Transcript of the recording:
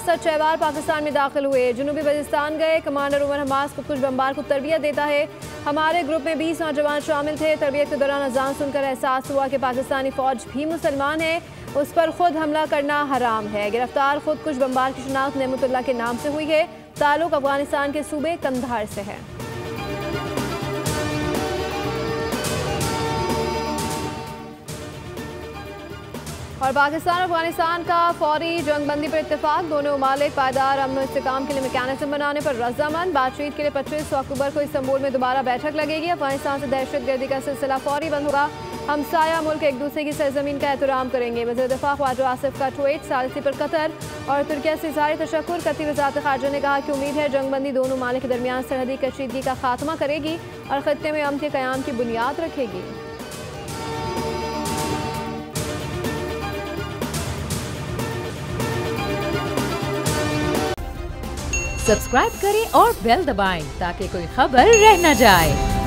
6 बार पाकिस्तान में दाखिल हुए, जनूबी बलूचिस्तान गए। कमांडर उमर हमास को कुछ बमबार को तरबियत देता है। हमारे ग्रुप में 20 नौजवान शामिल थे। तरबियत के दौरान अजान सुनकर एहसास हुआ कि पाकिस्तानी फौज भी मुसलमान है, उस पर खुद हमला करना हराम है। गिरफ्तार खुद कुछ बमबार की शनाख्त नेमतुल्लाह के नाम से हुई है। ताल्लुक अफगानिस्तान के सूबे कंधार से है। और पाकिस्तान और अफगानिस्तान का फौरी जंगबंदी पर इत्तेफाक। दोनों ममालिक पायदार अमन इस्तेकाम के लिए मैकेनिज्म बनाने पर रजामंद। बातचीत के लिए 25 अक्टूबर को इस्तांबुल में दोबारा बैठक लगेगी। अफगानिस्तान से दहशतगर्दी का सिलसिला फौरी बंद होगा। हमसाया मुल्क एक दूसरे की सरजमीन का एहतराम करेंगे। वज़ीर दिफा ख्वाजा आसिफ का ट्वीट। सालिसी पर कतर और तुर्किया से इज़हार तशक्कुर करती वज़ारत ख़ारजा ने कहा कि उम्मीद है जंगबंदी दोनों ममालिक के दरमियान सरहदी कशीदगी का खात्मा करेगी और खत्ते में अमन के क़याम की बुनियाद रखेगी। सब्सक्राइब करें और बेल दबाएं ताकि कोई खबर रह न जाए।